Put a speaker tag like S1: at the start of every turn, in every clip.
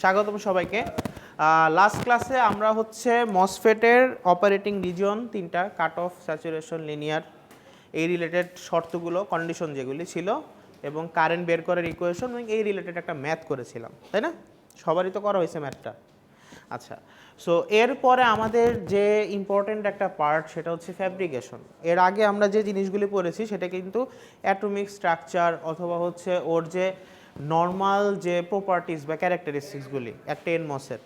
S1: স্বাগতম সবাইকে। লাস্ট ক্লাসে আমরা হচ্ছে মসফেটের অপারেটিং রিজন তিনটা, কাট অফ, স্যাচুরেশন, লিনিয়ার, এই রিলেটেড শর্তগুলো, কন্ডিশন যেগুলি ছিল এবং কারেন্ট বের করার ইকুয়েশন এবং এই রিলেটেড একটা ম্যাথ করেছিলাম, তাই না? সবারই তো করা হয়েছে ম্যাথটা। আচ্ছা, সো এরপরে আমাদের যে ইম্পর্টেন্ট একটা পার্ট সেটা হচ্ছে ফ্যাব্রিকেশন। এর আগে আমরা যে জিনিসগুলি পড়েছি সেটা কিন্তু অ্যাটমিক স্ট্রাকচার অথবা হচ্ছে ওর যে নর্মাল যে প্রপার্টিস বা ক্যারেক্টারিস্টিক্সগুলি একটা এনমসের,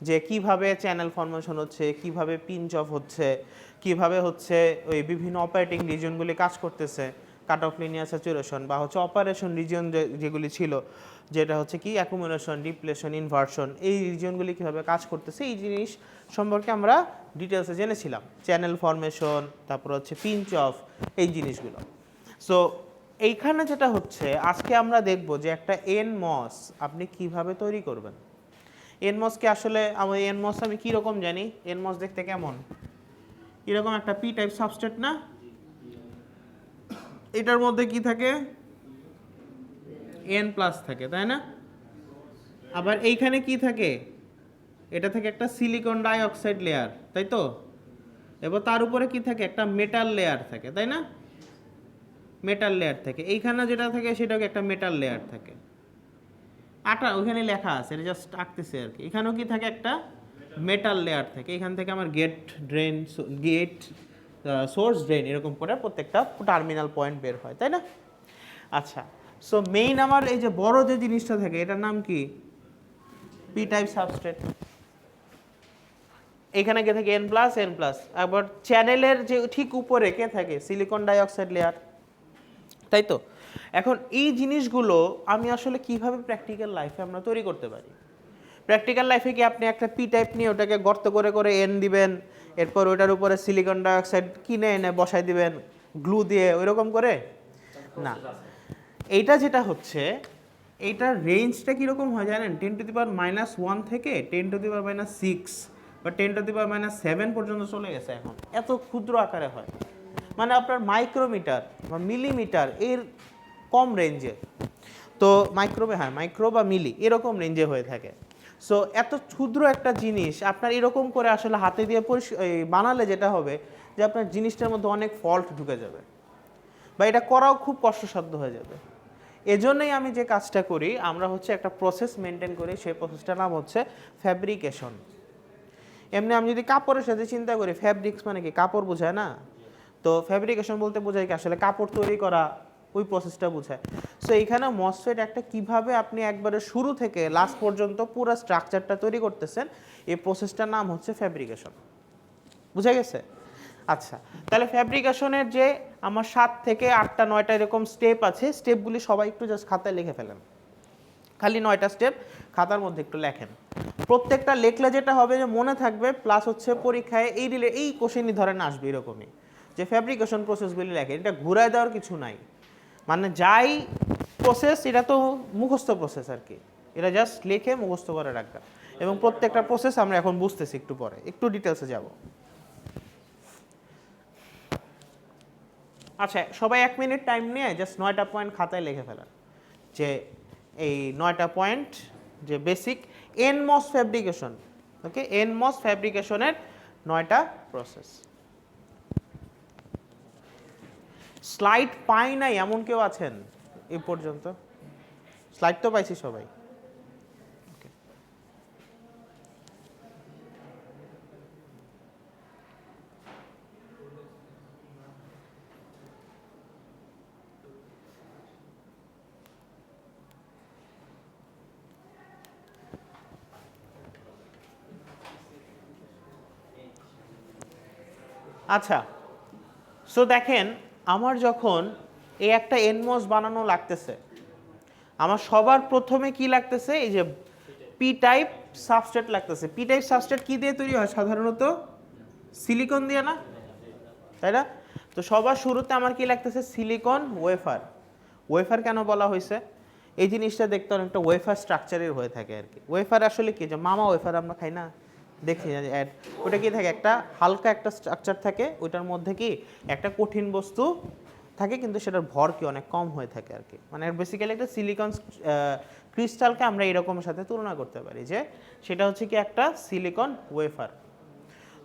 S1: যে কিভাবে চ্যানেল ফরমেশন হচ্ছে, কিভাবে পিঞ্চ অফ হচ্ছে, কিভাবে হচ্ছে ওই বিভিন্ন অপারেটিং রিজনগুলি কাজ করতেছে, কাট অফ, লিনিয়ার, স্যাচুরেশন বা হচ্ছে অপারেশন রিজন যেগুলি ছিল, যেটা হচ্ছে কি অ্যাকুমুলেশন, ডিপ্লেশন, ইনভার্সন, এই রিজনগুলি কীভাবে কাজ করতেছে এই জিনিস সম্পর্কে আমরা ডিটেলসে জেনেছিলাম। চ্যানেল ফরমেশন, তারপর হচ্ছে পিঞ্চ অফ, এই জিনিসগুলো। সো এইখানে যেটা হচ্ছে আজকে আমরা দেখব যে একটা এনমস আপনি কিভাবে তৈরি করবেন। এনমসকে আসলে এনমস আমি কীরকম জানি, এনমস দেখতে কেমন, এরকম একটা পি টাইপ সাবস্ট্রেট না, এটার মধ্যে কি থাকে, এন প্লাস থাকে, তাই না? আবার এইখানে কি থাকে, এটা থেকে একটা সিলিকন ডাইঅক্সাইড লেয়ার, তাই তো? এবার তার উপরে কি থাকে, একটা মেটাল লেয়ার থাকে, তাই না? মেটাল লেয়ার থাকে, এইখানে যেটা থাকে সেটাকে একটা মেটাল লেয়ার থাকে। আটা ওখানে লেখা আছে, এটা জাস্ট আঁকতেছে আর কি। এখানেও কি থাকে, একটা মেটাল লেয়ার থাকে। এখান থেকে আমার gate drain, gate source drain এরকম করে প্রত্যেকটা টার্মিনাল পয়েন্ট বের হয়, তাই না? আচ্ছা, সো মেইন আমার এই যে বড় যে জিনিসটা থাকে এটার নাম কি, পি টাইপ সাবস্ট্রেট। এখানে কে থাকে, এন প্লাস এন প্লাস। আবার চ্যানেলের যে ঠিক উপরে কে থাকে, সিলিকন ডাইঅক্সাইড লেয়ার, তাই তো? এখন এই জিনিসগুলো আমি আসলে কিভাবে প্র্যাকটিক্যাল লাইফে আমরা তৈরি করতে পারি। প্র্যাকটিক্যাল লাইফে কি আপনি একটা পি টাইপ নিয়ে ওটাকে গর্ত করে করে এন দিবেন, এরপর ওটার উপরে সিলিকন ডাইঅক্সাইড কিনে এনে বসাই দিবেন গ্লু দিয়ে, ওইরকম করে না। এইটা যেটা হচ্ছে, এইটার রেঞ্জটা কীরকম হয় জানেন, 10⁻⁻1 থেকে 10⁻⁻6 বা 10⁻⁻7 পর্যন্ত চলে গেছে এখন। এত ক্ষুদ্র আকারে হয়, মানে আপনার মাইক্রোমিটার বা মিলিমিটার এর কম রেঞ্জে। তো মাইক্রো বা মিলি এরকম রেঞ্জে হয়ে থাকে। সো এত ক্ষুদ্র একটা জিনিস আপনার এরকম করে আসলে হাতে দিয়ে বানালে যেটা হবে যে আপনার জিনিসটার মধ্যে অনেক ফল্ট ঢুকে যাবে বা এটা করাও খুব কষ্টসাধ্য হয়ে যাবে। এজন্যই আমি যে কাজটা করি, আমরা হচ্ছে একটা প্রসেস মেনটেন করি, সেই প্রসেসটার নাম হচ্ছে ফ্যাব্রিকেশন। এমনি আমি যদি কাপড়ের সাথে চিন্তা করি, ফ্যাব্রিক্স মানে কি, কাপড় বোঝায় না? তো ফ্যাব্রিকেশন বলতে বোঝায় কি, আসলে কাপড় তৈরি করা, ওই প্রসেসটা বোঝায়। সো এইখানে মসফেট একটা কিভাবে আপনি একবারে শুরু থেকে লাস্ট পর্যন্ত পুরো স্ট্রাকচারটা তৈরি করতেছেন, এই প্রসেসটার নাম হচ্ছে ফ্যাব্রিকেশন। বুঝা গেছে? আচ্ছা, তাহলে ফ্যাব্রিকেশনের যে আমার 7 থেকে 8টা 9টা এরকম স্টেপ আছে, স্টেপগুলি সবাই একটু জাস্ট খাতায় লিখে ফেলেন। খালি 9টা স্টেপ খাতার মধ্যে একটু লেখেন। প্রত্যেকটা লেখলে যেটা হবে যে মনে থাকবে, প্লাস হচ্ছে পরীক্ষায় এই কোশ্চেনই ধরেন আসবে এরকমই, যে ফ্যাব্রিকেশন প্রসেসগুলি লেখে। এটা ঘুরায় দেওয়ার কিছু নাই, মানে যাই প্রসেস এটা তো মুখস্থ প্রসেস আর কি, এটা জাস্ট লিখে মুখস্থ করে রাখবেন। এবং প্রত্যেকটা প্রসেস আমরা এখন বুঝতেছি, একটু পরে একটু ডিটেলসে যাব। আচ্ছা, সবাই 1 মিনিট টাইম নিয়ে জাস্ট 9টা পয়েন্ট খাতায় লিখে ফেলেন, যে এই 9টা পয়েন্ট যে বেসিক এনমস ফ্যাব্রিকেশন। ওকে, এনমস ফ্যাব্রিকেশনের 9টা প্রসেস। স্লাইড পাই নাই এমন কেউ আছেন এই পর্যন্ত? স্লাইড তো পাইছি সবাই। আচ্ছা, সো দেখেন, আমার যখন এই একটা এনমস বানানো লাগতেছে, আমার সবার প্রথমে কি লাগতেছে, এই যে পি টাইপ সাবস্ট্রেট লাগতেছে। পি টাইপ সাবস্ট্রেট কি দিয়ে তৈরি হয় সাধারণত? সিলিকন দিয়ে না, তাই না? তো সবার শুরুতে আমার কি লাগতেছে, সিলিকন ওয়েফার। ওয়েফার কেন বলা হয়েছে, এই জিনিসটা দেখতে অনেকটা ওয়েফার স্ট্রাকচারের হয়ে থাকে আর কি। ওয়েফার আসলে কি, যে মামা ওয়েফার আমরা খাই না, দেখি অ্যাড, ওটা কি থাকে, একটা হালকা একটা স্ট্রাকচার থাকে, ওইটার মধ্যে কি একটা কঠিন বস্তু থাকে কিন্তু সেটার ভর কি অনেক কম হয়ে থাকে আর কি। মানে বেসিক্যালি একটা সিলিকন ক্রিস্টালকে আমরা এরকম সাথে তুলনা করতে পারি যে সেটা হচ্ছে কি একটা সিলিকন ওয়েফার।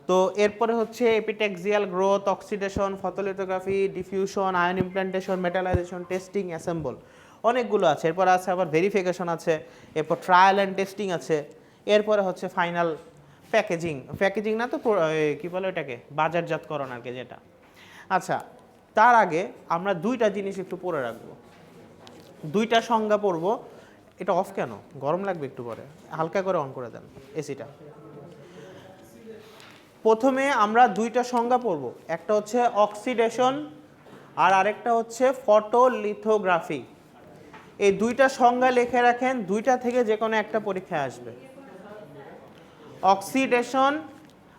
S1: তো এরপরে হচ্ছে epitaxial growth, oxidation, photolithography, diffusion, ion implantation, metallization, testing, assemble, অনেকগুলো আছে। এরপর আছে আবার ভেরিফিকেশন আছে, এরপর ট্রায়াল অ্যান্ড টেস্টিং আছে, এরপরে হচ্ছে ফাইনাল প্যাকেজিং। প্যাকেজিং না তো কী বলে ওটাকে, বাজারজাতকরণ আর কি যেটা। আচ্ছা, তার আগে আমরা দুইটা জিনিস একটু পড়ে রাখবো, দুইটা সংজ্ঞা পড়বো। এটা অফ কেন? গরম লাগবে একটু পরে, হালকা করে অন করে দেন এসিটা। প্রথমে আমরা দুইটা সংজ্ঞা পড়ব, একটা হচ্ছে অক্সিডেশন আর আরেকটা হচ্ছে ফটোলিথোগ্রাফি। এই দুইটা সংজ্ঞা লিখে রাখেন, দুইটা থেকে যে কোনো একটা পরীক্ষায় আসবে। অক্সিডেশন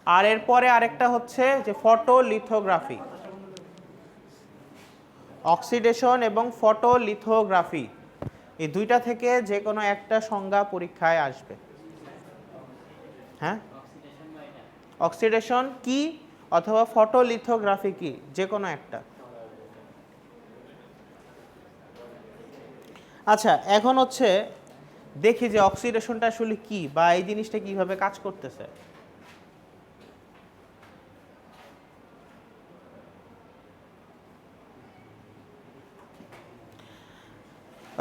S1: আর এরপরে আরেকটা হচ্ছে যে ফটোলিথোগ্রাফি। অক্সিডেশন এবং ফটোলিথোগ্রাফি এই দুইটা থেকে যে কোনো একটা সংজ্ঞা পরীক্ষায় আসবে। হ্যাঁ, অক্সিডেশন কি অথবা ফটোলিথোগ্রাফি কি, যে কোনো একটা। আচ্ছা, এখন হচ্ছে দেখি যে অক্সিডেশনটা আসলে কি বা এই জিনিসটা কিভাবে কাজ করতেছে।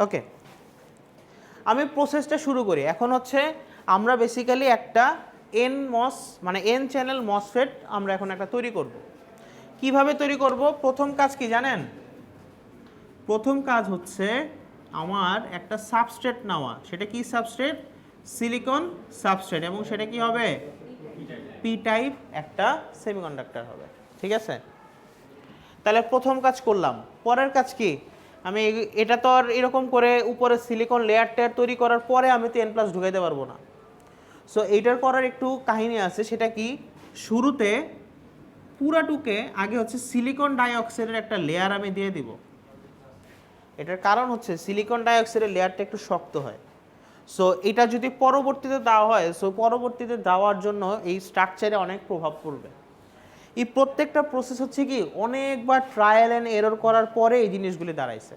S1: ওকে, আমি প্রসেসটা শুরু করি। এখন হচ্ছে আমরা বেসিক্যালি একটা এনমস মানে এন চ্যানেল মসফেট আমরা এখন একটা তৈরি করব। কিভাবে তৈরি করব? প্রথম কাজ কি জানেন? প্রথম কাজ হচ্ছে আমার একটা সাবস্ট্রেট নেওয়া। সেটা কি সাবস্ট্রেট? সিলিকন সাবস্ট্রেট, এবং সেটা কি হবে? পি টাইপ একটা সেমিকন্ডাক্টর হবে। ঠিক আছে, তাহলে প্রথম কাজ করলাম। পরের কাজ কি? আমি এটা তো আর এরকম করে উপরে সিলিকন লেয়ার টেয়ার তৈরি করার পরে আমি তো N+ ঢুকাইতে পারবো না। সো এইটার করার একটু কাহিনী আছে। সেটা কি? শুরুতে পুরাটুকে আগে হচ্ছে সিলিকন ডাইঅক্সাইডের একটা লেয়ার আমি দিয়ে দিব। এটার কারণ হচ্ছে সিলিকন ডাইঅক্সাইডের লেয়ারটা একটু শক্ত হয়। সো এটা যদি পরবর্তীতে দেওয়া হয়, সো পরবর্তীতে দেওয়ার জন্য এই স্ট্রাকচারে অনেক প্রভাব পড়বে। এই প্রত্যেকটা প্রসেস হচ্ছে কি অনেকবার ট্রায়াল অ্যান্ড এরর করার পরে এই জিনিসগুলি দাঁড়াইছে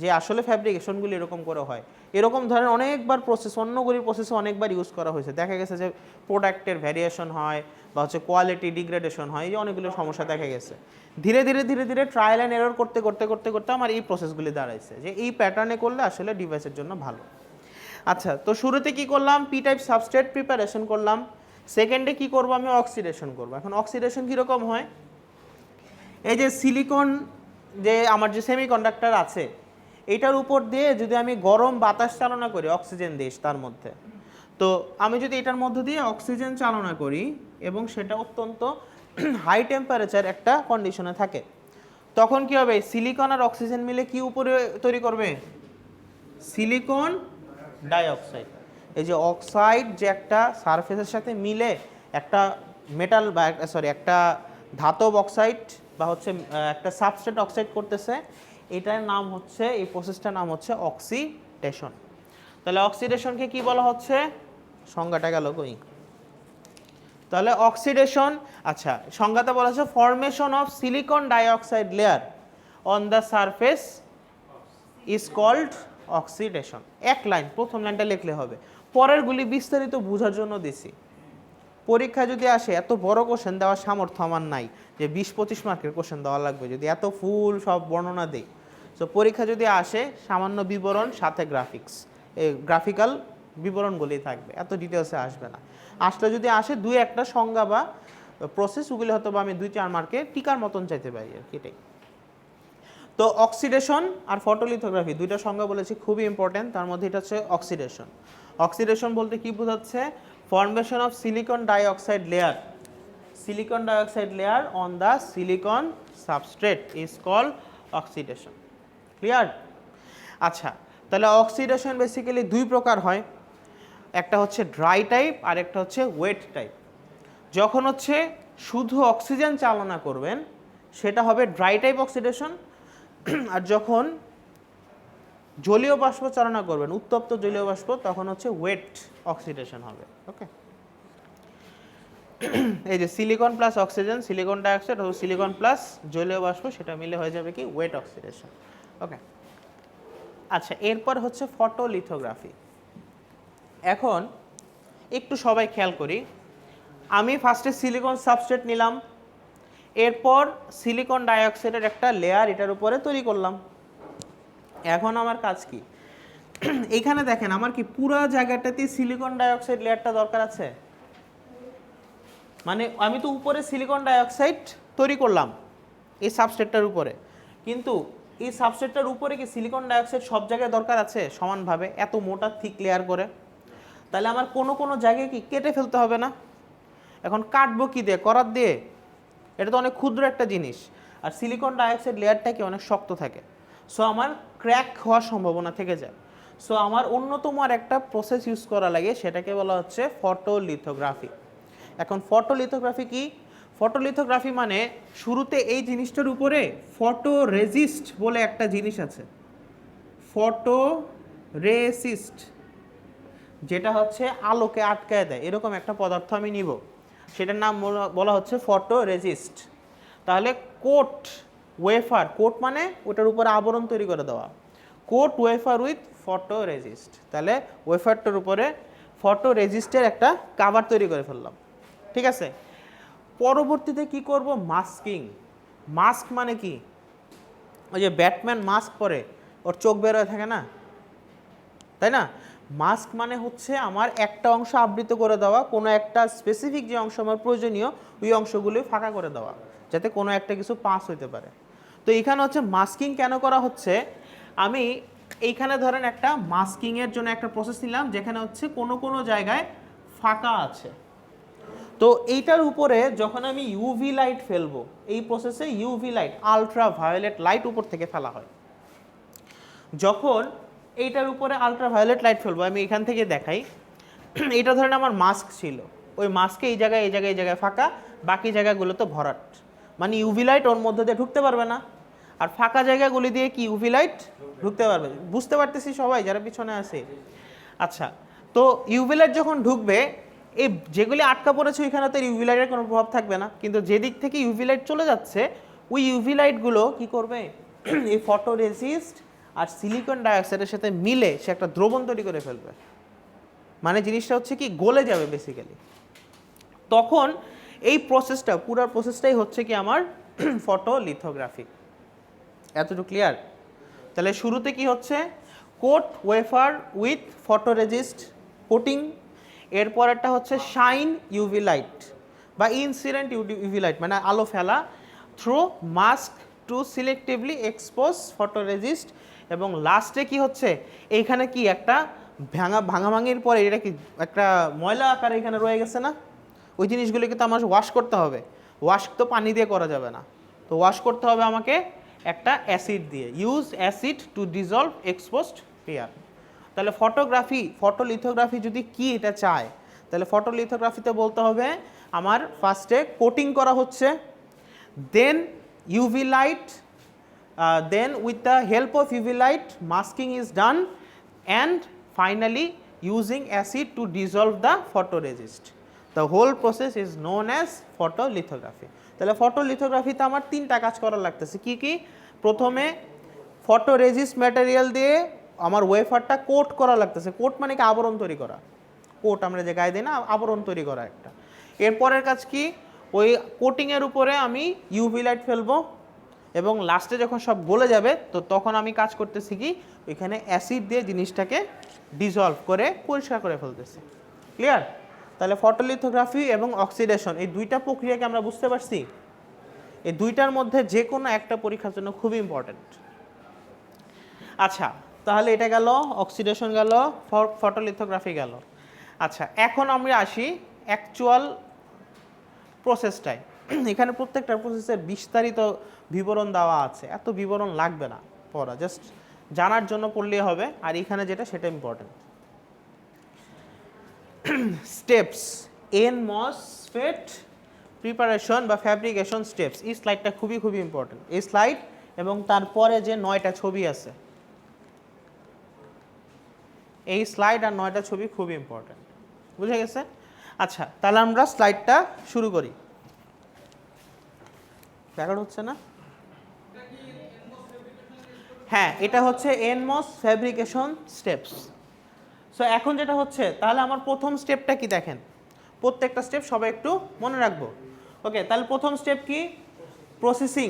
S1: যে আসলে ফ্যাব্রিকেশনগুলি এরকম করে হয়। এরকম ধরনের অনেকবার প্রসেস অন্যগুলির প্রসেসে অনেকবার ইউজ করা হয়েছে, দেখা গেছে যে প্রোডাক্টের ভ্যারিয়েশন হয় বা হচ্ছে কোয়ালিটি ডিগ্রেডেশন হয়, এই যে অনেকগুলো সমস্যা দেখা গেছে। ধীরে ধীরে ধীরে ধীরে ট্রায়াল অ্যান্ড এরর করতে করতে করতে করতে আমার এই প্রসেসগুলি দাঁড়াইছে যে এই প্যাটার্নে করলে আসলে ডিভাইসের জন্য ভালো। আচ্ছা, তো শুরুতে কি করলাম? পি টাইপ সাবস্ট্রেট প্রিপারেশন করলাম। সেকেন্ডে কি করব? আমি অক্সিডেশন করব। এখন অক্সিডেশন কীরকম হয়? এই যে সিলিকন যে আমার যে সেমিকন্ডাক্টর আছে এটার উপর দিয়ে যদি আমি গরম বাতাস চালনা করি, অক্সিজেন দিস তার মধ্যে, তো আমি যদি এটার মধ্য দিয়ে অক্সিজেন চালনা করি এবং সেটা অত্যন্ত হাই টেম্পারেচার একটা কন্ডিশনে থাকে, তখন কি হবে? সিলিকন আর অক্সিজেন মিলে কি উপরে তৈরি করবে? Silicon dioxide. এই যে অক্সাইড যে একটা সারফেসের সাথে মিলে একটা মেটাল বা একটা ধাতব অক্সাইড বা হচ্ছে একটা সাবস্ট্রেট অক্সাইড করতেছে, এটার নাম হচ্ছে, এই প্রসেসটার নাম হচ্ছে অক্সিডেশন। তাহলে অক্সিডেশনকে কি বলা হচ্ছে? সংজ্ঞাটা গেল কই? তাহলে অক্সিডেশন, আচ্ছা সংজ্ঞাটা বলা হচ্ছে formation of silicon dioxide layer on the surface is called oxidation. এক লাইন, প্রথম লাইনটা লিখলে হবে, পরেরগুলি বিস্তারিত বোঝার জন্য দিছি। পরীক্ষা যদি আসে এত বড় কোশ্চেন দেওয়ার সামর্থ্য আমার নাই যে 20-25 মার্কের কোশ্চেন দেওয়া লাগবে যদি এত ফুল সব বর্ণনা দেই। সো পরীক্ষা যদি আসে সামান্য বিবরণ সাথে গ্রাফিক্স, এই গ্রাফিক্যাল বিবরণগুলি থাকবে, এত ডিটেলসে আসবে না। আসলে যদি আসে 2-1টা সংজ্ঞা বা প্রসেস, ওগুলি হয়তো বা আমি 2-4 মার্কে টিকার মতন চাইতে পারি আর কি। এটাই তো অক্সিডেশন আর ফটোলিথোগ্রাফি দুইটা সংজ্ঞা বলেছি, খুবই ইম্পর্টেন্ট। তার মধ্যে এটা হচ্ছে অক্সিডেশন। অক্সিডেশন বলতে কি বোঝাচ্ছে? Formation of silicon dioxide layer, silicon dioxide layer on the silicon substrate is called oxidation. Clear? আচ্ছা, তাহলে অক্সিডেশন বেসিক্যালি দুই প্রকার হয়, একটা হচ্ছে ড্রাই টাইপ আর একটা হচ্ছে ওয়েট টাইপ। যখন হচ্ছে শুধু অক্সিজেন চালনা করবেন সেটা হবে ড্রাই টাইপ অক্সিডেশন, আর যখন জলীয় বাষ্প চালনা করবেন, উত্তপ্ত জলীয় বাষ্প, তখন হচ্ছে ওয়েট অক্সিডেশন হবে। ওকে, এই যে silicon plus oxygen, silicon dioxide ও সিলিকন প্লাস জলীয় বাষ্প, সেটা মিলে হয়ে যাবে কি ওয়েট অক্সিডেশন। ওকে, আচ্ছা এরপর হচ্ছে ফটোলিথোগ্রাফি। এখন একটু সবাই খেয়াল করি, আমি ফার্স্টে সিলিকন সাবস্ট্রেট নিলাম, এরপর সিলিকন ডাইঅক্সাইডের একটা লেয়ার এটার উপরে তৈরি করলাম। এখন আমার কাজ কি, এইখানে দেখেন আমার কি পুরো জায়গাটাতে সিলিকন ডাইঅক্সাইড লেয়ারটা দরকার আছে? মানে আমি তো উপরে সিলিকন ডাইঅক্সাইড তৈরি করলাম এই সাবস্ট্রেটটার উপরে, কিন্তু এই সাবস্ট্রেটটার উপরে কি সিলিকন ডাইঅক্সাইড সব জায়গায় দরকার আছে সমানভাবে এত মোটা থিক লেয়ার করে? তাহলে আমার কোনো জায়গায় কি কেটে ফেলতে হবে না? এখন কাটবো কি দিয়ে? করাত দিয়ে? এটা তো অনেক ক্ষুদ্র একটা জিনিস, আর সিলিকন ডাইঅক্সাইড লেয়ারটা কি অনেক শক্ত থাকে, সো আমার ক্র্যাক হওয়ার সম্ভাবনা থেকে যায়। সো আমার অন্যতম আর একটা প্রসেস ইউজ করা লাগে, সেটাকে বলা হচ্ছে ফটোলিথোগ্রাফি। এখন ফটোলিথোগ্রাফি কি? ফটোলিথোগ্রাফি মানে শুরুতে এই জিনিসটার উপরে ফটো রেজিস্ট বলে একটা জিনিস আছে, ফটো রেসিস্ট, যেটা হচ্ছে আলোকে আটকায় দেয়, এরকম একটা পদার্থ আমি নিব, সেটার নাম বলা হচ্ছে ফটো রেজিস্ট। তাহলে কোট ওয়েফার, কোট মানে ওটার উপরে আবরণ তৈরি করে দেওয়া, coat wafer with photoresist. তাহলে ওয়েফারটার উপরে ফটো রেজিস্টের একটা কাভার তৈরি করে ফেললাম, ঠিক আছে। পরবর্তীতে কি করব? মাস্কিং। মাস্ক মানে কি? ওই যে ব্যাটম্যান মাস্ক পরে ওর চোখ বের হয়ে থাকে না, তাই না? মাস্ক মানে হচ্ছে আমার একটা অংশ আবৃত করে দেওয়া, কোনো একটা স্পেসিফিক যে অংশ আমার প্রয়োজনীয় ওই অংশগুলি ফাঁকা করে দেওয়া, যাতে কোনো একটা কিছু পাস হইতে পারে। তো এখানে হচ্ছে মাস্কিং কেন করা হচ্ছে, আমি এইখানে ধরেন একটা মাস্কিংয়ের জন্য একটা প্রসেস নিলাম, যেখানে হচ্ছে কোনো জায়গায় ফাঁকা আছে। তো এইটার উপরে যখন আমি ইউভি লাইট ফেলবো, এই প্রসেসে UV light, ultraviolet light উপর থেকে ফেলা হয়। যখন এইটার উপরে আলট্রা ভায়োলেট লাইট ফেলবো, আমি এখান থেকে দেখাই, এটা ধরেন আমার মাস্ক ছিল, ওই মাস্কে এই জায়গায় ফাঁকা, বাকি জায়গাগুলো তো ভরাট, মানে ইউভি লাইট ওর মধ্যে দিয়ে ঢুকতে পারবে না, আর ফাঁকা জায়গাগুলি দিয়ে কি ইউভি লাইট ঢুকতে পারবে। বুঝতে পারতেছি সবাই যারা পিছনে আছে? আচ্ছা, তো ইউভি লাইট যখন ঢুকবে, এই যেগুলি আটকা পড়েছে ওইখানে তো ইউভি লাইটের কোনো প্রভাব থাকবে না, কিন্তু যেদিক থেকে ইউভি লাইট চলে যাচ্ছে ওই ইউভি লাইটগুলো কি করবে, এই ফটো রেজিস্ট আর সিলিকন ডাইঅক্সাইডের সাথে মিলে সে একটা দ্রবণ তৈরি করে ফেলবে, মানে জিনিসটা হচ্ছে কি গলে যাবে বেসিক্যালি। তখন এই প্রসেসটা, পুরো প্রসেসটাই হচ্ছে কি আমার ফটোলিথোগ্রাফি। এতটুকু ক্লিয়ার? তাহলে শুরুতে কি হচ্ছে, coat wafer with photoresist coating, এরপর একটা হচ্ছে শাইন ইউভি লাইট বা ইনসিডেন্ট ইউভি লাইট, মানে আলো ফেলা through mask to selectively expose photoresist, এবং লাস্টে কি হচ্ছে, এইখানে কি একটা ভাঙাভাঙির পরে এটা কি একটা ময়লা আকারে এখানে রয়ে গেছে না, ওই জিনিসগুলিকে তো আমার ওয়াশ করতে হবে। ওয়াশ তো পানি দিয়ে করা যাবে না, তো ওয়াশ করতে হবে আমাকে একটা অ্যাসিড দিয়ে, use acid to dissolve exposed layer. তাহলে ফটোলিথোগ্রাফি যদি কি এটা চায়, তাহলে ফটোলিথোগ্রাফিতে বলতে হবে আমার ফার্স্টে কোটিং করা হচ্ছে, then UV light, then with the help of UV light masking is done, and finally using acid to dissolve the photoresist. The whole process is known as photolithography. তাহলে ফটোলিথোগ্রাফিতে আমার তিনটা কাজ করা লাগতেছে। কি কি? প্রথমে ফটোরেজিস্ট ম্যাটেরিয়াল দিয়ে আমার ওয়েফারটা কোট করা লাগতেছে। কোট মানে কি? আবরণ তৈরি করা। কোট আমরা যে গায়ে দিই না, আবরণ তৈরি করা একটা। এরপরের কাজ কি? ওই কোটিংয়ের উপরে আমি ইউভি লাইট ফেলবো, এবং লাস্টে যখন সব গলে যাবে তো তখন আমি কাজ করতেছি কি, ওইখানে অ্যাসিড দিয়ে জিনিসটাকে ডিজলভ করে পরিষ্কার করে ফেলতেছি। ক্লিয়ার? তাহলে ফটোলিথোগ্রাফি এবং অক্সিডেশন, এই দুইটা প্রক্রিয়াকে আমরা বুঝতে পারছি। এই দুইটার মধ্যে যে কোনো একটা পরীক্ষার জন্য খুবই ইম্পর্টেন্ট। আচ্ছা, তাহলে এটা গেল, অক্সিডেশন গেল, ফটোলিথোগ্রাফি গেল। আচ্ছা, এখন আমরা আসি অ্যাকচুয়াল প্রসেসটায়। এখানে প্রত্যেকটা প্রসেসের বিস্তারিত বিবরণ দেওয়া আছে, এত বিবরণ লাগবে না পড়া, জাস্ট জানার জন্য পড়লেই হবে। আর এখানে যেটা সেটা important. Steps N MOSFET preparation বা ফ্যাব্রিকেশন স্টেপস, এই স্লাইডটা খুবই ইম্পর্টেন্ট। এই স্লাইড এবং তারপরে যে 9টা ছবি আছে, এই স্লাইড আর 9টা ছবি খুবই ইম্পর্টেন্ট। বুঝে গেছে? আচ্ছা, তাহলে আমরা স্লাইডটা শুরু করি। রেকর্ড হচ্ছে না? হ্যাঁ, এটা হচ্ছে এনমস ফ্যাব্রিকেশন স্টেপস। সো এখন যেটা হচ্ছে, তাহলে আমার প্রথম স্টেপটা কি দেখেন, প্রত্যেকটা স্টেপ সবাই একটু মনে রাখবো। ওকে, তাহলে প্রথম স্টেপ কি? প্রসেসিং।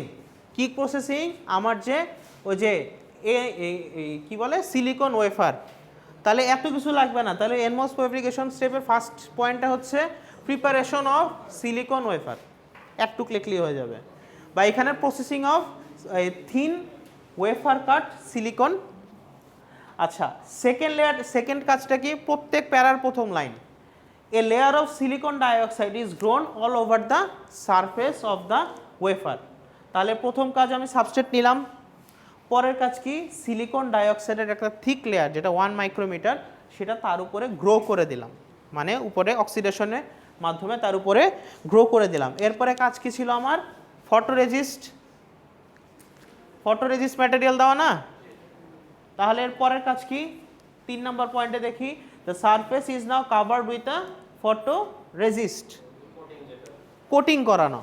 S1: কি প্রসেসিং? আমার যে ওই যে কি বলে সিলিকন ওয়েফার। তাহলে এত কিছু লাগবে না। তাহলে এনমস ফ্যাব্রিকেশন স্টেপের ফার্স্ট পয়েন্টটা হচ্ছে প্রিপারেশন অফ সিলিকন ওয়েফার, একটু ক্লিক হয়ে যাবে। বা এখানে processing of thin wafer cut silicon. আচ্ছা, সেকেন্ড লেয়ার, সেকেন্ড কাজটা কি? প্রত্যেক প্যারার প্রথম লাইন, a layer of silicon dioxide is grown all over the surface of the wafer. তাহলে প্রথম কাজ আমি সাবস্ট্রেট নিলাম। পরের কাজ কি? সিলিকন ডাইঅক্সাইডের একটা থিক লেয়ার যেটা 1 মাইক্রোমিটার, সেটা তার উপরে গ্রো করে দিলাম, মানে উপরে অক্সিডেশনের মাধ্যমে তার উপরে গ্রো করে দিলাম। এরপরে কাজ কি ছিল আমার? ফটোরেজিস্ট। ফটোরেজিস্ট ম্যাটেরিয়াল দেওয়া না? তাহলে এর পরের কাজ কি? 3 নম্বর পয়েন্টে দেখি, the surface is now covered with a photoresist, coating করানো।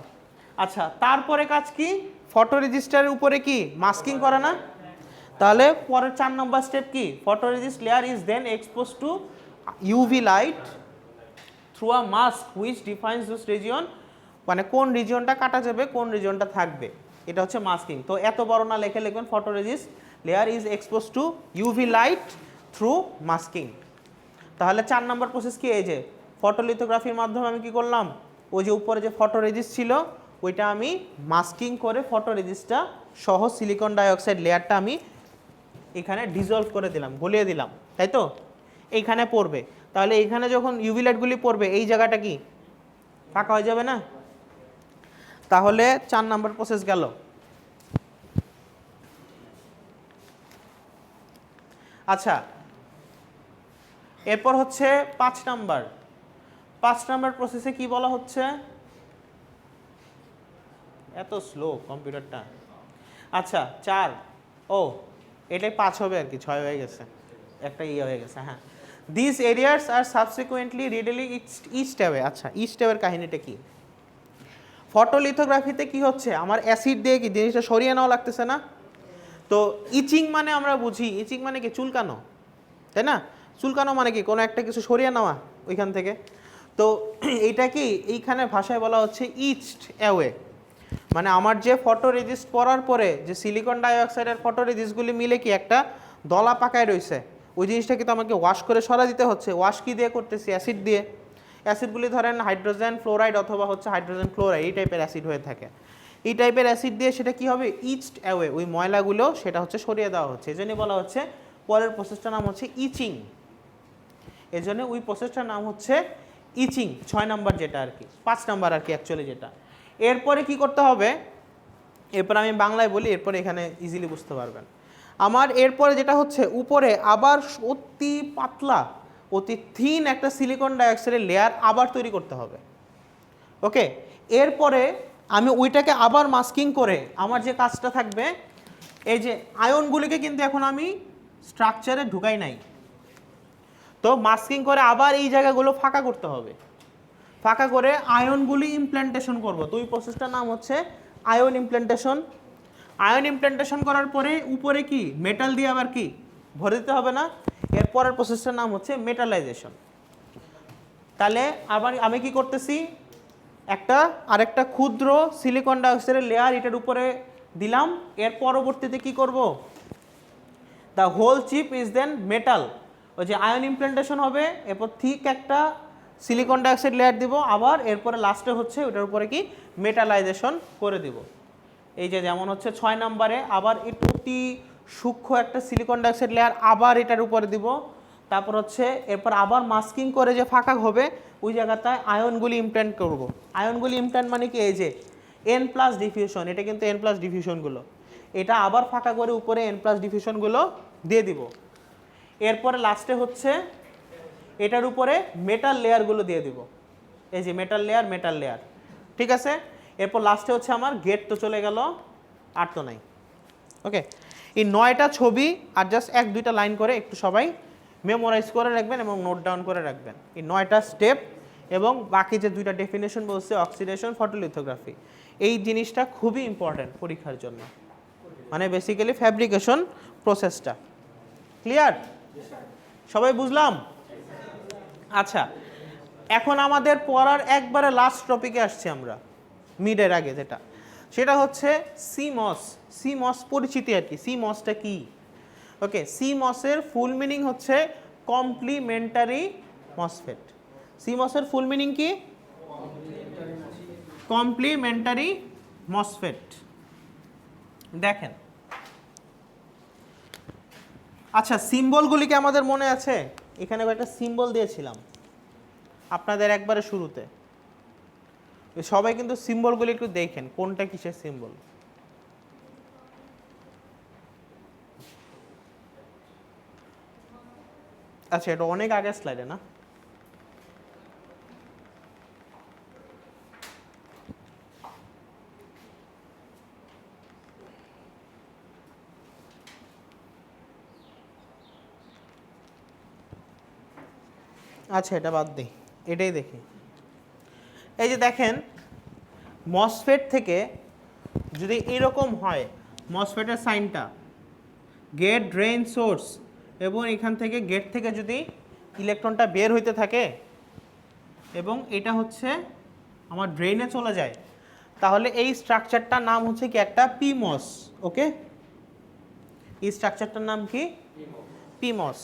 S1: আচ্ছা, তারপরে কাজ কি? ফটোরেজিস্টারের উপরে কি মাস্কিং করা না? তাহলে পরের 4 নম্বর স্টেপ কি? Photoresist layer is then expose to UV light through a mask which defines this region, মানে কোন রিজিয়নটা কাটা যাবে, কোন রিজিয়নটা থাকবে, এটা হচ্ছে মাস্কিং। তো এত বড় না লেখে লিখবেন photoresist layer is expose to UV light through masking. তাহলে 4 নম্বর প্রসেস কি? এই যে ফটোলিথোগ্রাফির মাধ্যমে আমি কি করলাম, ওই যে উপরে যে ফটোরেজিস্ট ছিল ওইটা আমি মাস্কিং করে ফটোরেজিস্টটা সহ সিলিকন ডাইঅক্সাইড লেয়ারটা আমি এখানে ডিজলভ করে দিলাম, গলিয়ে দিলাম, তাই তো? এইখানে পড়বে। তাহলে এইখানে যখন ইউভি লাইটগুলি পড়বে এই জায়গাটা কি ফাঁকা হয়ে যাবে না? তাহলে 4 নম্বর প্রসেস গেল। আচ্ছা, এরপর হচ্ছে 5 নাম্বার। 5 নাম্বার প্রসেসে কি বলা হচ্ছে? এত স্লো কম্পিউটারটা। আচ্ছা 4, ও এটাই 5 হবে আর কি, 6 হয়ে গেছে, একটা হয়ে গেছে। হ্যাঁ, দিস এরিয়াস আর সাবসিকুয়েন্টলি রিডেলি ইস্ট অ্যাওয়ে। আচ্ছা, ইস্ট অ্যাওয়ের কাহিনীটা কি? ফটোলিথোগ্রাফিতে কি হচ্ছে, আমার অ্যাসিড দিয়ে কি জিনিসটা সরিয়ে নেওয়া লাগতেছে না? তো ইচিং মানে আমরা বুঝি, ইচিং মানে কি চুলকানো, তাই না? চুলকানো মানে কি কোনো একটা কিছু সরিয়ে নেওয়া ওইখান থেকে। তো এইটা কি এইখানে ভাষায় বলা হচ্ছে ইস্ট অ্যাওয়ে, মানে আমার যে ফটোরেজিস্ট পরার পরে যে সিলিকন ডাইঅক্সাইডের ফটোরেজিস্টগুলি মিলে কি একটা দলা পাকায় রয়েছে, ওই জিনিসটা কিন্তু আমাকে ওয়াশ করে সরা দিতে হচ্ছে। ওয়াশ কি দিয়ে করতেছি? অ্যাসিড দিয়ে। অ্যাসিডগুলি ধরেন হাইড্রোজেন ফ্লোরাইড অথবা হচ্ছে হাইড্রোজেন ক্লোরাইড, এই টাইপের অ্যাসিড হয়ে থাকে। এই টাইপের অ্যাসিড দিয়ে সেটা কি হবে? ইচড অ্যাওয়ে, ওই ময়লাগুলো সেটা হচ্ছে সরিয়ে দেওয়া হচ্ছে। এই জন্যই বলা হচ্ছে পরের প্রসেসটার নাম হচ্ছে ইচিং। এই জন্য ওই প্রসেসটার নাম হচ্ছে ইচিং, 6 নাম্বার যেটা আর কি, 5 নাম্বার আর কি অ্যাকচুয়ালি যেটা। এরপরে কি করতে হবে? এরপর আমি বাংলায় বলি, এরপরে এখানে ইজিলি বুঝতে পারবেন। আমার এরপরে যেটা হচ্ছে উপরে আবার অতি পাতলা, অতি থিন একটা সিলিকন ডাইঅক্সাইডের লেয়ার আবার তৈরি করতে হবে। ওকে, এরপরে আমি ওইটাকে আবার মাস্কিং করে আমার যে কাজটা থাকবে, এই যে আয়নগুলিকে কিন্তু এখন আমি স্ট্রাকচারে ঢুকাই নাই, তো মাস্কিং করে আবার এই জায়গাগুলো ফাঁকা করতে হবে। ফাঁকা করে আয়নগুলি ইমপ্ল্যান্টেশন করব। তো ওই প্রসেসটার নাম হচ্ছে আয়ন ইমপ্ল্যান্টেশন। আয়ন ইমপ্ল্যান্টেশন করার পরে উপরে কি মেটাল দিয়ে আবার কি ভরে দিতে হবে না? এরপরের প্রসেসটার নাম হচ্ছে মেটালাইজেশন। তাহলে আবার আমি কি করতেছি, আরেকটা ক্ষুদ্র সিলিকন ডাইঅক্সাইডের লেয়ার এটার উপরে দিলাম। এর পরবর্তীতে কি করব? The whole chip is then metal. ওই যে আয়ন ইমপ্ল্যান্টেশন হবে, এরপর ঠিক একটা সিলিকন ডাইঅক্সাইড লেয়ার দিব, আবার এরপরে লাস্টে হচ্ছে ওটার উপরে কি মেটালাইজেশন করে দিব। এই যে যেমন হচ্ছে 6 নম্বরে আবার একটু অতি সূক্ষ্ম একটা সিলিকন ডাইঅক্সাইড লেয়ার আবার এটার উপরে দিব। তারপর হচ্ছে এরপর আবার মাস্কিং করে যে ফাঁকা হবে ওই জায়গাটায় আয়নগুলি ইমপ্ল্যান্ট করব। আয়নগুলি ইমপ্ল্যান্ট মানে কি, এই যে N+ ডিফিউশন, এটা কিন্তু N+ ডিফিউশনগুলো, এটা আবার ফাঁকা করে উপরে N+ ডিফিউশনগুলো দিয়ে দিব। এরপরে লাস্টে হচ্ছে এটার উপরে মেটাল লেয়ারগুলো দিয়ে দিব। এই যে মেটাল লেয়ার, ঠিক আছে। এরপর লাস্টে হচ্ছে আমার গেট তো চলে গেল, আর তো নাই। ওকে, এই 9টা ছবি আর জাস্ট 1-2টা লাইন করে একটু সবাই মেমোরাইজ করে রাখবেন এবং নোট ডাউন করে রাখবেন। এই 9টা স্টেপ এবং বাকি যে দুইটা ডেফিনেশন বলছে অক্সিডেশন, ফটোলিথোগ্রাফি, এই জিনিসটা খুবই ইম্পর্ট্যান্ট পরীক্ষার জন্য, মানে বেসিক্যালি ফ্যাব্রিকেশন প্রসেসটা। ক্লিয়ার? সবাই বুঝলাম? আচ্ছা, এখন আমাদের পড়ার একবারে লাস্ট টপিকে আসছি আমরা, মিডের আগে যেটা, সেটা হচ্ছে সিমস। সিমস পরিচিতি আর কি, সিমসটা কি? ওকে, সিমসের ফুল মিনিং হচ্ছে কমপ্লিমেন্টারি মসফেট। সিমসের ফুল মিনিং কি? Complementary MOSFET. দেখেন, আচ্ছা সিম্বলগুলিকে আমাদের মনে আছে? এখানে একটা সিম্বল দিয়েছিলাম আপনাদের একবারে শুরুতে, সবাই কিন্তু সিম্বলগুলি একটু দেখেন কোনটা কিসের সিম্বল। আচ্ছা, এটা অনেক আগের স্লাইডে না? আচ্ছা, এটা বাদ দিই, এটাই দেখি। এই যে দেখেন, মসফেট থেকে যদি এরকম হয়, মসফেটের সাইনটা গেট, ড্রেন, সোর্স, এবং এখান থেকে গেট থেকে যদি ইলেকট্রনটা বের হইতে থাকে এবং এটা হচ্ছে আমার ড্রেনে চলে যায়, তাহলে এই স্ট্রাকচারটার নাম হচ্ছে কি একটা পিমস। ওকে, এই স্ট্রাকচারটার নাম কি? পিমস।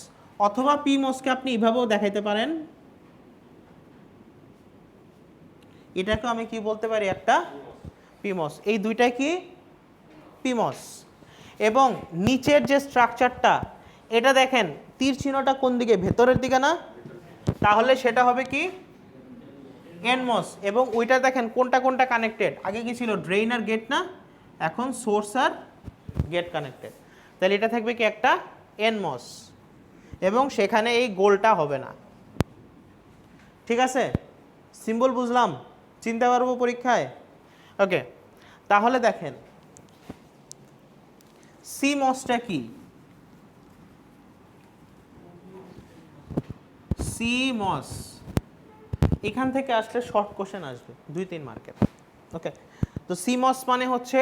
S1: অথবা পিমসকে আপনি এভাবেও দেখাইতে পারেন, এটাকে আমি কি বলতে পারি? একটা পিমস। এই দুইটাই কি? পিমস। এবং নিচের যে স্ট্রাকচারটা, এটা দেখেন তীর চিহ্নটা কোন দিকে? ভেতরের দিকে না? তাহলে সেটা হবে কি? এনমস। এবং ওইটা দেখেন কোনটা কোনটা কানেক্টেড, আগে কি ছিল? ড্রেন আর গেট না, এখন সোর্স আর গেট কানেক্টেড, তাহলে এটা থাকবে কি? একটা এনমস। এবং সেখানে এই গোলটা হবে না। ঠিক আছে, সিম্বল বুঝলাম, চিনতে পারবো পরীক্ষায়? ওকে, তাহলে দেখেন সিমসটা কি? সিমস এখান থেকে আসলে শর্ট কোশ্চেন আসবে 2-3 মার্কের। ওকে, তো সিমস মানে হচ্ছে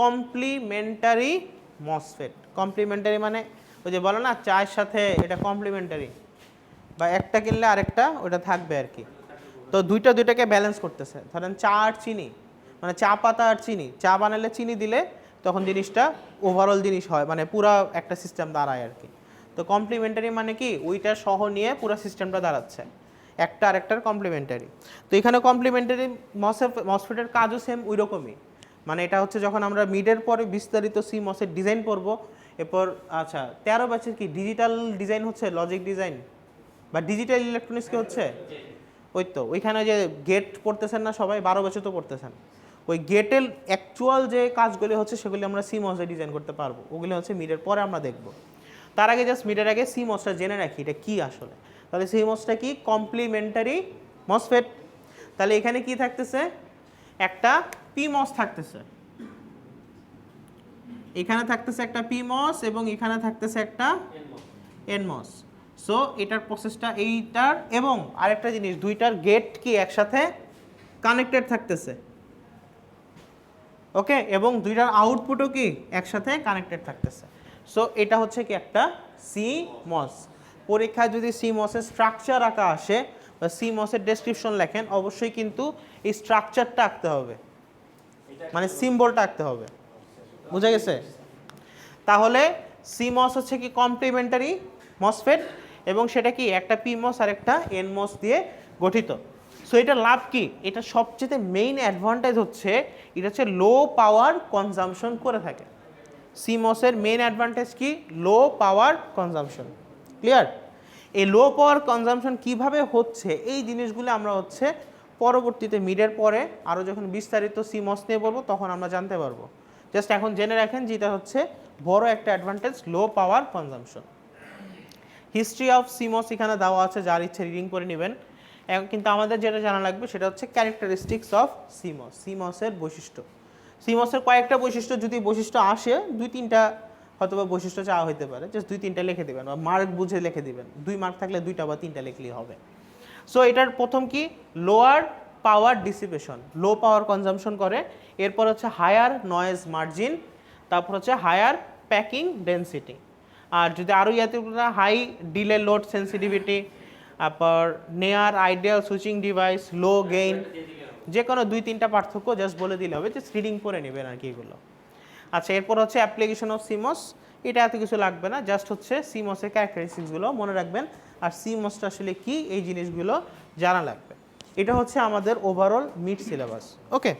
S1: কমপ্লিমেন্টারি মসফেট। কমপ্লিমেন্টারি মানে ওই যে বলো না চায়ের সাথে এটা কমপ্লিমেন্টারি, বা একটা কিনলে আরেকটা ওটা থাকবে আর কি। তো দুইটাকে ব্যালেন্স করতেছে। ধরেন চা আর চিনি, মানে চা পাতা আর চিনি, চা বানালে চিনি দিলে তখন জিনিসটা ওভারঅল জিনিস হয়, মানে পুরা একটা সিস্টেম দাঁড়ায় আর কি। তো কমপ্লিমেন্টারি মানে কি? ওইটা সহ নিয়ে পুরো সিস্টেমটা দাঁড়াচ্ছে, একটা আরেকটার কমপ্লিমেন্টারি। তো এখানে কমপ্লিমেন্টারি মসফেটের কাজও সেম ওই রকমই, মানে এটা হচ্ছে যখন আমরা মিডের পরে বিস্তারিত সিমসের ডিজাইন পড়বো, এরপর আচ্ছা 13 ব্যাচের কি ডিজিটাল ডিজাইন হচ্ছে, লজিক ডিজাইন বা ডিজিটাল ইলেকট্রনিক্স কি হচ্ছে? ওই তো ওইখানে যে গেট পড়তেছেন না সবাই, 12 ব্যাচে তো পড়তেছেন, ওই গেটের অ্যাকচুয়াল যে কাজগুলি হচ্ছে সেগুলি আমরা সিমসে ডিজাইন করতে পারবো, ওগুলি হচ্ছে মিডের পরে আমরা দেখব। তার আগে জাস্ট মিডের আগে সিমসটা জেনে রাখি এটা কি আসলে। তাহলে সিমসটা কি? Complementary MOSFET. তাহলে এখানে কি থাকতেছে? একটা পিমস থাকতেছে, এখানে থাকতেছে একটা পিমস, এবং এখানে থাকতেছে একটা এনমস। সো এটার প্রসেসটা এইটার, এবং আরেকটা জিনিস, দুইটার গেট কি একসাথে কানেক্টেড থাকতেছে। ওকে, এবং দুইটার আউটপুটও কি একসাথে কানেক্টেড থাকতেছে। সো এটা হচ্ছে কি একটা সিমস। পরীক্ষায় যদি সিমসের স্ট্রাকচার আঁকা আসে বা সিমসের ডেসক্রিপশন লেখেন, অবশ্যই কিন্তু এই স্ট্রাকচারটা আঁকতে হবে, মানে সিম্বলটা আঁকতে হবে। বুঝা গেছে? তাহলে সিমস হচ্ছে কি কমপ্লিমেন্টারি মসফেট, এবং সেটা কি একটা পিমস আর একটা এনমস দিয়ে গঠিত। সো এটা লাভ কি? এটা সবচেয়ে মেইন অ্যাডভান্টেজ হচ্ছে এটা হচ্ছে লো পাওয়ার কনজাম্পশন করে থাকে। সিমসের মেইন অ্যাডভান্টেজ কি? লো পাওয়ার কনজাম্পশন। ক্লিয়ার? এই লো পাওয়ার কনজাম্পশন কিভাবে হচ্ছে, এই জিনিসগুলো আমরা হচ্ছে পরবর্তীতে মিডের পরে আরও যখন বিস্তারিত সিমস নিয়ে বলবো তখন আমরা জানতে পারবো। জাস্ট এখন জেনে রাখেন যে এটা হচ্ছে বড় একটা advantage, low power consumption. History of seems এখানে দেওয়া আছে, যার ইচ্ছে রিডিং করে নেবেন। কিন্তু আমাদের যেটা জানা লাগবে সেটা হচ্ছে ক্যারেক্টারিস্টিক্স অফ সিমস, সিমসের বৈশিষ্ট্য। সিমসের কয়েকটা বৈশিষ্ট্য, যদি বৈশিষ্ট্য আসে 2-3টা হয়তো বা বৈশিষ্ট্য চাওয়া হতে পারে, জাস্ট 2-3টা লিখে দেবেন বা মার্ক বুঝে লিখে দিবেন। 2 মার্ক থাকলে 2টা বা 3টা লিখলেই হবে। সো এটার প্রথম কি লোয়ার পাওয়ার ডিসিপেশন, লো পাওয়ার কনজাম্পশন করে। এরপর হচ্ছে হায়ার নয়েজ মার্জিন, তারপর হচ্ছে হায়ার প্যাকিং ডেনসিটি। আর যদি আরও ইয়াতে হাই ডিলে লোড সেন্সিটিভিটি, তারপর নেয়ার আইডিয়াল সুইচিং ডিভাইস, লো গেইন, যে কোনো 2-3টা পার্থক্য জাস্ট বলে দিলে হবে, যে রিডিং করে নেবেন আর কি এগুলো। আচ্ছা, এরপর হচ্ছে অ্যাপ্লিকেশন অফ সিমস, এটা এত কিছু লাগবে না, জাস্ট হচ্ছে সিমসের ক্যারেক্টারিস্টিক্সগুলো মনে রাখবেন, আর সিমসটা আসলে কি এই জিনিসগুলো জানা লাগবে। এটা হচ্ছে আমাদের ওভারঅল মিড সিলেবাস। ওকে।